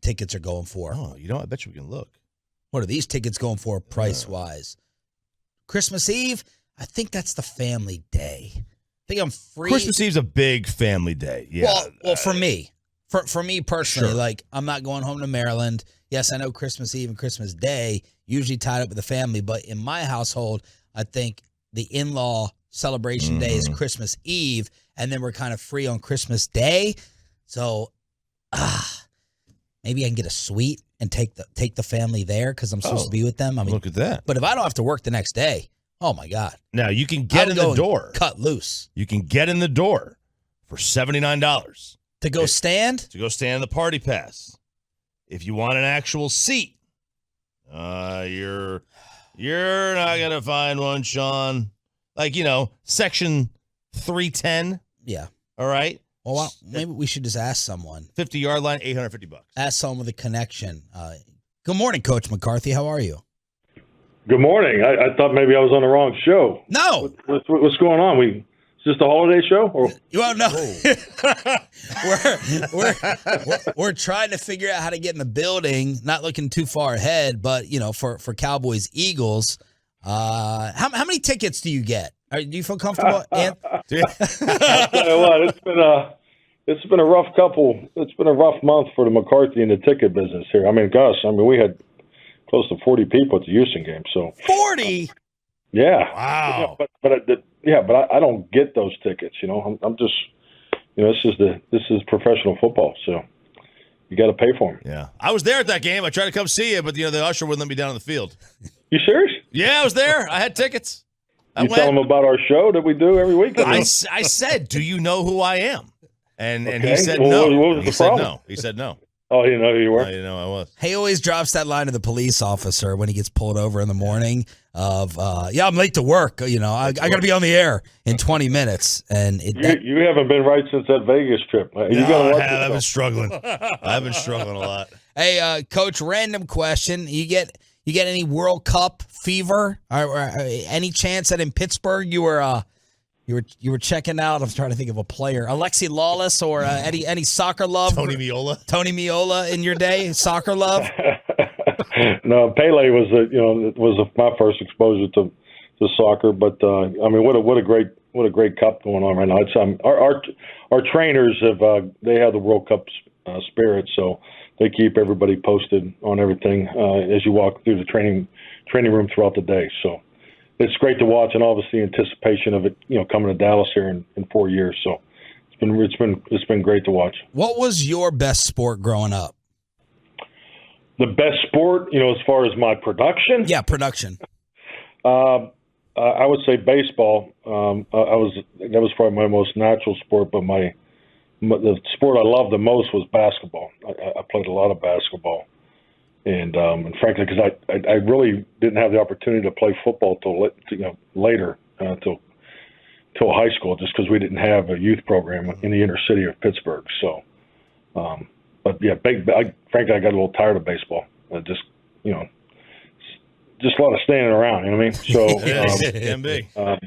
tickets are going for. Oh, I bet you we can look. What are these tickets going for price-wise? Christmas Eve, I think that's the family day. I think I'm free. Christmas Eve's a big family day. Yeah. Well, for me. For me personally, Sure. like, I'm not going home to Maryland. Yes, I know Christmas Eve and Christmas Day usually tied up with the family, but in my household, I think the in-law celebration day is Christmas Eve, and then we're kind of free on Christmas Day. So, maybe I can get a suite and take the family there because I'm supposed to be with them. I mean, look at that. But if I don't have to work the next day, oh my God! Now you can get in the door. Cut loose. You can get in the door for $79 to go stand. To go stand in the party pass. If you want an actual seat, you're not gonna find one, Sean. Like, section 310. Yeah. All right. Well, maybe we should just ask someone. 50-yard line, $850. Ask someone with a connection. Good morning, Coach McCarthy. How are you? Good morning. I thought maybe I was on the wrong show. No. What's going on? Is this the holiday show? Or? Well, no. we're trying to figure out how to get in the building. Not looking too far ahead, but for Cowboys Eagles, how many tickets do you get? Do you feel comfortable? I'll tell you what, it's been a rough couple. It's been a rough month for the McCarthy and the ticket business here. I mean, gosh, we had close to 40 people at the Houston game. So 40. Wow. Yeah. But I don't get those tickets. I'm just, this is professional football. So you got to pay for them. Yeah. I was there at that game. I tried to come see you, but the usher wouldn't let me down on the field. You serious? Yeah, I was there. I had tickets. You tell them about our show that we do every week? I said, do you know who I am? And okay. he said no. What was the problem? No. He said no. Oh, you know who you were? I didn't know I was. He always drops that line to the police officer when he gets pulled over in the morning of, I'm late to work. I got to be on the air in 20 minutes. And you haven't been right since that Vegas trip. I've been struggling. I've been struggling a lot. Hey, Coach, random question. You get any World Cup fever? Or any chance that in Pittsburgh you were checking out? I'm trying to think of a player, Alexi Lawless or any soccer love. Tony Meola in your day, soccer love. No, Pele was my first exposure to soccer. But what a great cup going on right now. It's our trainers have the World Cup spirit, so they keep everybody posted on everything as you walk through the training room throughout the day. So it's great to watch, and obviously anticipation of it, coming to Dallas here in 4 years. So it's been great to watch. What was your best sport growing up? The best sport, as far as my production? Yeah, production. I would say baseball. That was probably my most natural sport, but the sport I loved the most was basketball. I played a lot of basketball. And frankly, because I really didn't have the opportunity to play football till later, till high school, just because we didn't have a youth program in the inner city of Pittsburgh. So, but yeah, frankly, I got a little tired of baseball. Just a lot of standing around. You know what I mean? So,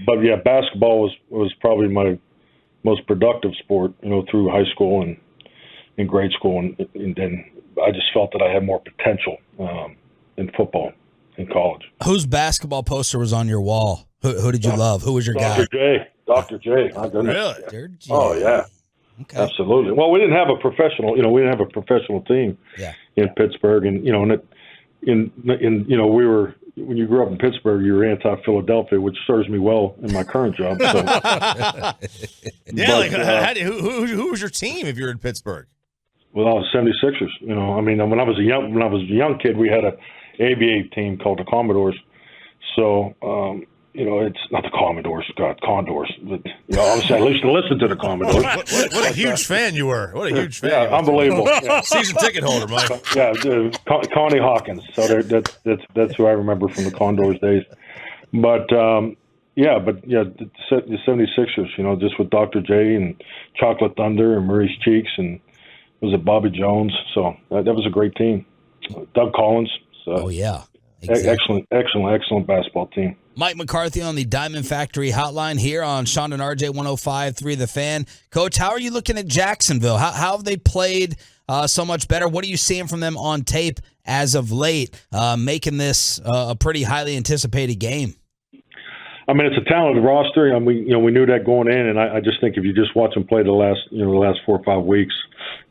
but yeah, basketball was probably my most productive sport. Through high school and in grade school, and then I just felt that I had more potential in football in college. Whose basketball poster was on your wall? Who did you love? Who was your guy? Dr. J. My goodness. Really? Oh yeah. Okay. Absolutely. Well, we didn't have a professional. We didn't have a professional team. Yeah. In Pittsburgh, and we were. When you grew up in Pittsburgh, you were anti-Philadelphia, which serves me well in my current job. So. Yeah, who was your team if you're in Pittsburgh? Well, 76ers. When I was a young kid, we had a ABA team called the Commodores. So, it's not the Commodores, Condors. But, obviously, I used to listen to the Commodores. What a huge fan you were! What a huge fan! Yeah, unbelievable. Yeah. Season ticket holder, Mike. Yeah, Connie Hawkins. So that's who I remember from the Condors days. But the 76ers. Just with Dr. J and Chocolate Thunder and Maurice Cheeks and. Was it Bobby Jones? So that was a great team. Doug Collins. Oh, yeah. Exactly. Excellent basketball team. Mike McCarthy on the Diamond Factory hotline here on Shan RJ 105.3 The Fan. Coach, how are you looking at Jacksonville? How have they played so much better. What are you seeing from them on tape as of late, making this a pretty highly anticipated game? I mean, it's a talented roster, and we knew that going in. And I just think if you just watch them play the last 4 or 5 weeks,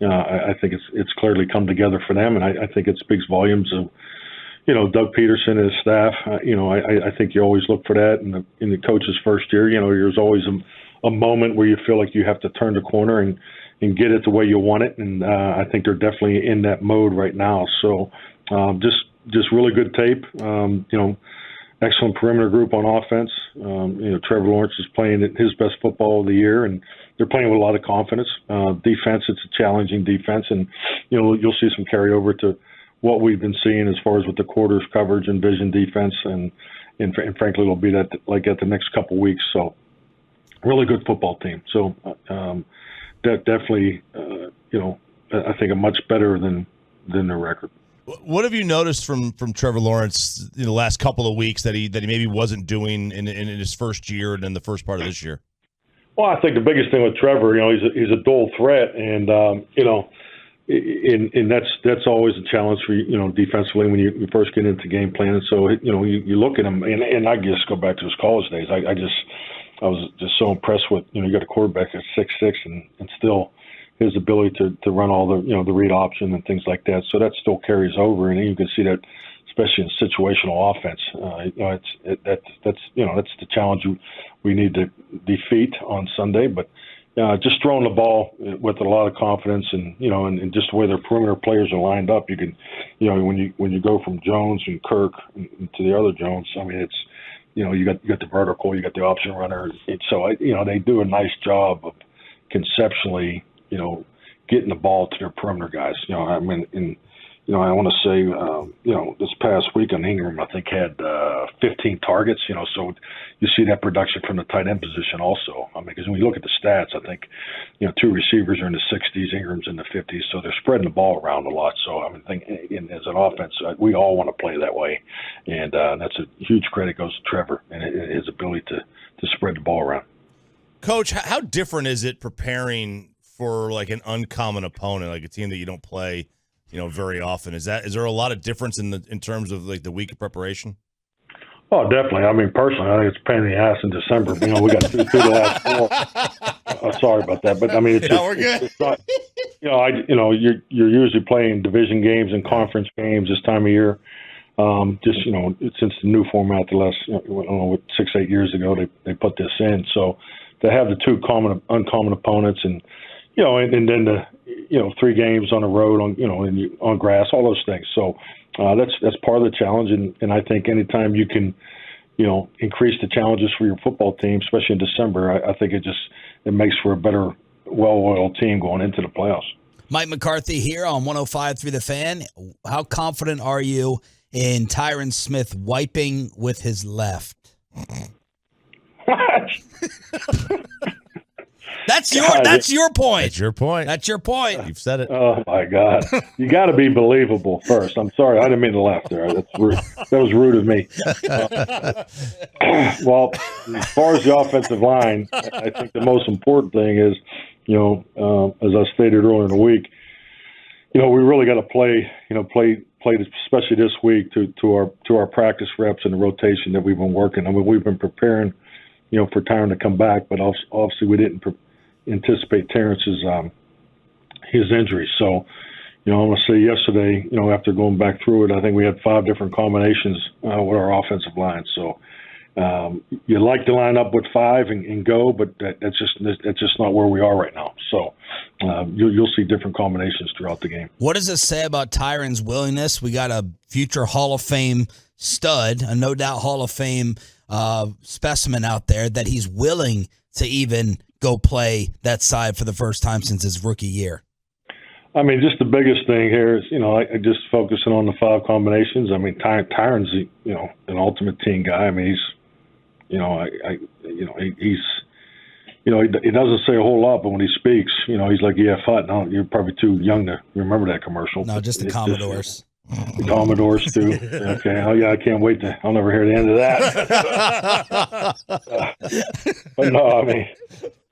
I think it's clearly come together for them, and I think it speaks volumes of Doug Peterson and his staff. I think you always look for that in the coach's first year. There's always a moment where you feel like you have to turn the corner and get it the way you want it, and I think they're definitely in that mode right now. So just really good tape. Excellent perimeter group on offense. Trevor Lawrence is playing his best football of the year, and they're playing with a lot of confidence. Defense, it's a challenging defense, and you'll see some carryover to what we've been seeing as far as with the quarters coverage and vision defense, and frankly, it'll be that like at the next couple of weeks. So, really good football team. So, that definitely, I think a much better than their record. What have you noticed from Trevor Lawrence in the last couple of weeks that he maybe wasn't doing in his first year and in the first part of this year? Well, I think the biggest thing with Trevor, he's a dual threat, and and that's always a challenge for defensively when you first get into game plan. And so you look at him, and I just go back to his college days. I was just so impressed with you got a quarterback at 6'6", and still his ability to run all the read option and things like that. So that still carries over, and you can see that especially in situational offense. That's the challenge we need to defeat on Sunday. But just throwing the ball with a lot of confidence, and and just the way their perimeter players are lined up, you can when you go from Jones and Kirk to the other Jones, I mean it's you got the vertical, you got the option runner, and so they do a nice job of conceptually getting the ball to their perimeter guys. I mean, I want to say, this past week on Ingram, I think had 15 targets. So you see that production from the tight end position also. I mean, because when you look at the stats, I think 2 receivers are in the 60s, Ingram's in the 50s, so they're spreading the ball around a lot. So I mean, as an offense, we all want to play that way, and that's a huge credit goes to Trevor and his ability to spread the ball around. Coach, how different is it preparing for like an uncommon opponent, like a team that you don't play, very often? Is there a lot of difference in terms of like the week of preparation? Oh, definitely. I mean, personally, I think it's a pain in the ass in December. We got through the last 4. Sorry about that, but I mean, it's not. You're usually playing division games and conference games this time of year. Since the new format, the last 6-8 years ago, they put this in. So to have the 2 uncommon opponents, and and then the 3 games on the road on grass, all those things. So that's part of the challenge, and I think anytime you can increase the challenges for your football team, especially in December, I think it makes for a better, well-oiled team going into the playoffs. Mike McCarthy here on 105.3 The Fan. How confident are you in Tyron Smith wiping with his left? That's your point. That's your point. That's your point. You've said it. Oh my God! You got to be believable first. I'm sorry, I didn't mean to laugh there. That's rude. That was rude of me. Well, as far as the offensive line, I think the most important thing is, as I stated earlier in the week, we really got to play, especially this week to our practice reps and the rotation that we've been working. I mean, we've been preparing, for Tyron to come back, but obviously we didn't anticipate Terrence's his injury. So, I want to say yesterday, after going back through it, I think we had 5 different combinations with our offensive line. So, you like to line up with 5 and go, but that's just not where we are right now. So, you'll see different combinations throughout the game. What does it say about Tyron's willingness? We got a future Hall of Fame stud, a no doubt Hall of Fame specimen out there, that he's willing to even go play that side for the first time since his rookie year. I mean, just the biggest thing here is, I just focusing on the 5 combinations. I mean, Tyron's, an ultimate team guy. I mean, he's, he doesn't say a whole lot, but when he speaks, he's like, yeah, Hut. No, you're probably too young to remember that commercial. No, just the Commodores. The Commodores too. Okay. Oh yeah, I can't wait I'll never hear the end of that. But no, I mean,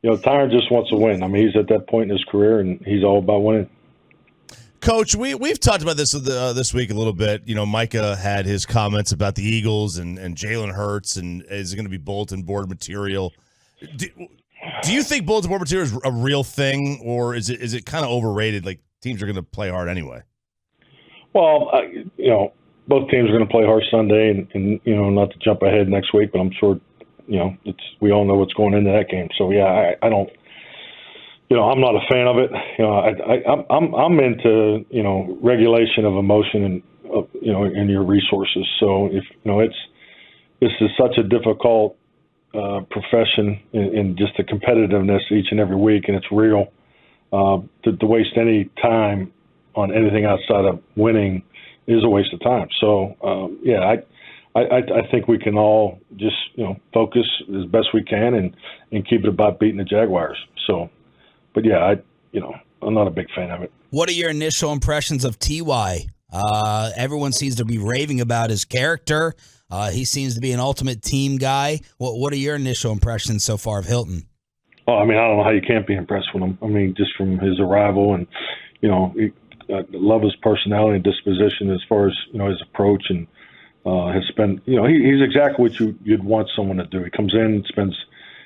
Tyron just wants to win. I mean, he's at that point in his career, and he's all about winning. Coach, we've talked about this this week a little bit. You know, Micah had his comments about the Eagles and Jalen Hurts, and is it going to be bulletin board material? Do you think bulletin board material is a real thing, or is it kind of overrated? Like, teams are going to play hard anyway. Well, you know, both teams are going to play hard Sunday, and you know, not to jump ahead next week, but I'm sure, you know, we all know what's going into that game. So yeah, I don't. You know, I'm not a fan of it. You know, I'm into, you know, regulation of emotion and you know, and your resources. So if you know, this is such a difficult profession in just the competitiveness each and every week, and it's real. To waste any time on anything outside of winning is a waste of time. So yeah, I think we can all just, you know, focus as best we can and keep it about beating the Jaguars. So. But yeah, I'm not a big fan of it. What are your initial impressions of TY? Everyone seems to be raving about his character. He seems to be an ultimate team guy. What are your initial impressions so far of Hilton? Oh, I mean, I don't know how you can't be impressed with him. I mean, just from his arrival, and you know, I love his personality and disposition as far as, you know, his approach, and has spent. You know, he's exactly what you'd want someone to do. He comes in,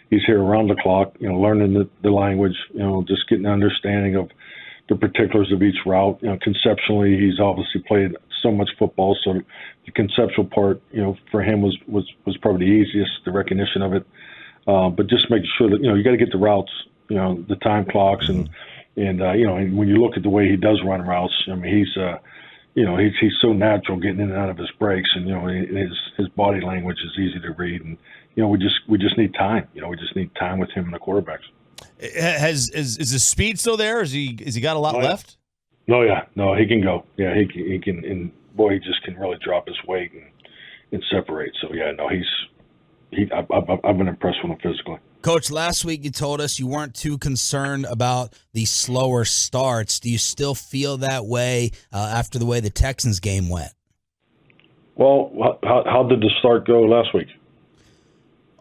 he's here around the clock, you know, learning the language, you know, just getting an understanding of the particulars of each route. You know, conceptually, he's obviously played so much football, so the conceptual part, you know, for him was probably the easiest, the recognition of it. But just making sure that, you know, you got to get the routes, you know, the time clocks, and you know, and when you look at the way he does run routes, I mean, you know, he's so natural getting in and out of his breaks, and you know, his body language is easy to read, and you know, we just need time. You know, we just need time with him and the quarterbacks. Is his speed still there? Is he got a lot left? No, yeah, no, he can go. Yeah, he can, and boy, he just can really drop his weight and separate. So yeah, no, I've been impressed with him physically. Coach, last week you told us you weren't too concerned about the slower starts. Do you still feel that way after the way the Texans game went? Well, how did the start go last week?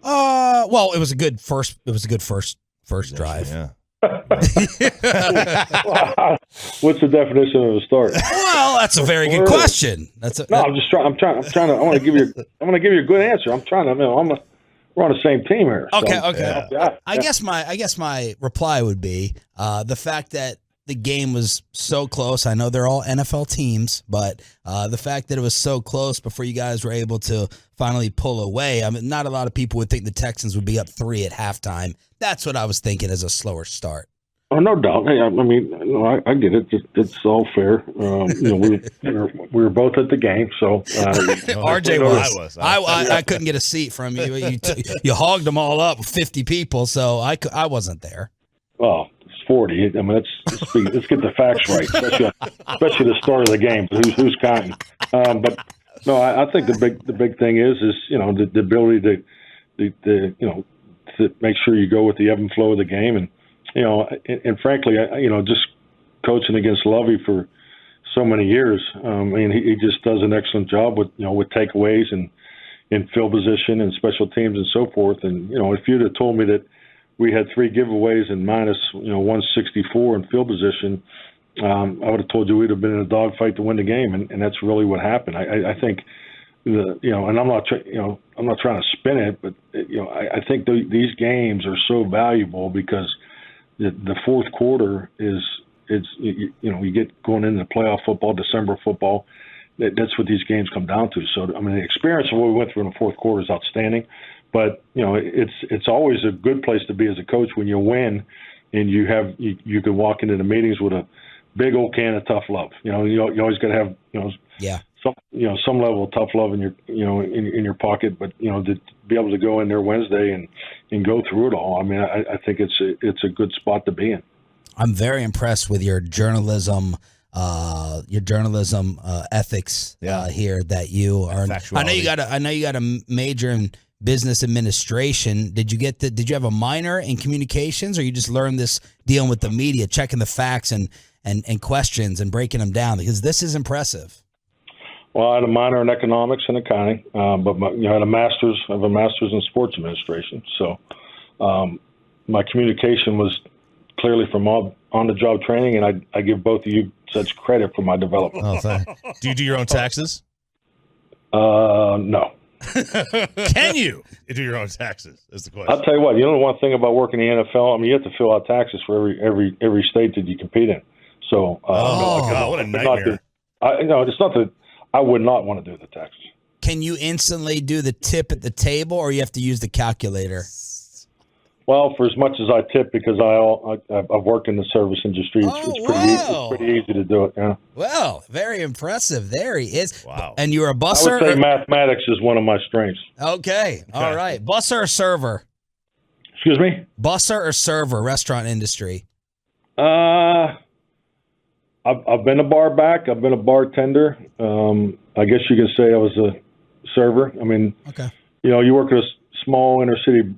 Well, it was a good first drive. Yeah. What's the definition of a start? Well, that's a very good question. I'm just trying. I want to give you a good answer. I'm trying to. We're on the same team here. So, Okay. Yeah. I guess my reply would be the fact that the game was so close. I know they're all NFL teams, but the fact that it was so close before you guys were able to finally pull away. I mean, not a lot of people would think the Texans would be up 3 at halftime. That's what I was thinking as a slower start. Oh, no doubt. Hey, I mean, I get it. It's all fair. You know, we were both at the game, so RJ was. I couldn't get a seat from you. You hogged them all up with 50 people, so I wasn't there. Oh, it's 40. I mean, let's get the facts right, especially the start of the game. Who's counting? But no, I think the big thing is you know, the ability to you know, to make sure you go with the ebb and flow of the game. And you know, and frankly, you know, just coaching against Lovey for so many years, I mean, he just does an excellent job with, you know, with takeaways and in field position and special teams and so forth. And you know, if you'd have told me that we had 3 giveaways and minus, you know, 164 in field position, I would have told you we'd have been in a dogfight to win the game, and that's really what happened. I think, you know, and I'm not trying to spin it, but you know, I think these games are so valuable because the fourth quarter is you know, you get going into playoff football, December football. That's what these games come down to. So I mean, the experience of what we went through in the fourth quarter is outstanding. But you know, it's always a good place to be as a coach when you win, and you can walk into the meetings with a big old can of tough love. You know, you always got to have, you know, some level of tough love in your, you know, in your pocket. But you know, to be able to go in there Wednesday and go through it all, I mean, I think it's a good spot to be in. I'm very impressed with your journalism ethics here that you are. I know you got a major in business administration. Did you have a minor in communications, or you just learned this dealing with the media, checking the facts and questions and breaking them down? Because this is impressive. Well, I had a minor in economics and accounting, but I have a master's in sports administration. So my communication was clearly from on-the-job training, and I give both of you such credit for my development. Oh, do you do your own taxes? No. Can you do your own taxes? Is the question. I'll tell you what. You know, one thing about working in the NFL, I mean, you have to fill out taxes for every state that you compete in. So, oh my God, what a nightmare! It's not that I would not want to do the taxes. Can you instantly do the tip at the table, or you have to use the calculator? Well, for as much as I tip, because I've worked in the service industry, it's pretty easy to do it. Yeah. Well, very impressive. There he is. Wow. And you're a busser? I would say mathematics is one of my strengths. Okay. All right. Busser or server? Excuse me? Busser or server, restaurant industry? I've been a bar back. I've been a bartender. I guess you can say I was a server. I mean, okay. You know, you work at a small inner city,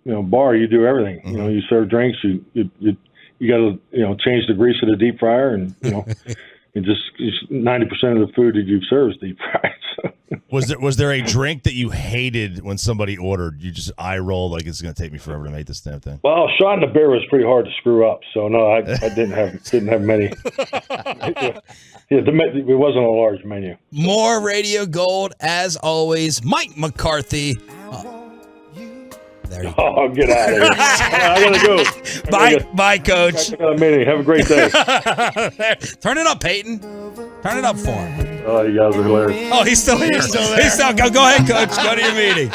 bar. You do everything. Mm-hmm. You know, you serve drinks. You got to change the grease of the deep fryer, and and just 90% of the food that you serve is deep fried. So. Was there a drink that you hated when somebody ordered? You just eye roll like it's going to take me forever to make this damn thing. Well, shot in the beer was pretty hard to screw up. So no, I didn't have many. It wasn't a large menu. More Radio Gold as always. Mike McCarthy. There you go. Oh, get out of here. I gotta go. Bye, Coach. I got a meeting. Have a great day. Turn it up, Peyton. Turn it up for him. Oh, you guys are hilarious. Oh, he's still here. Go ahead, Coach. Go to your meeting.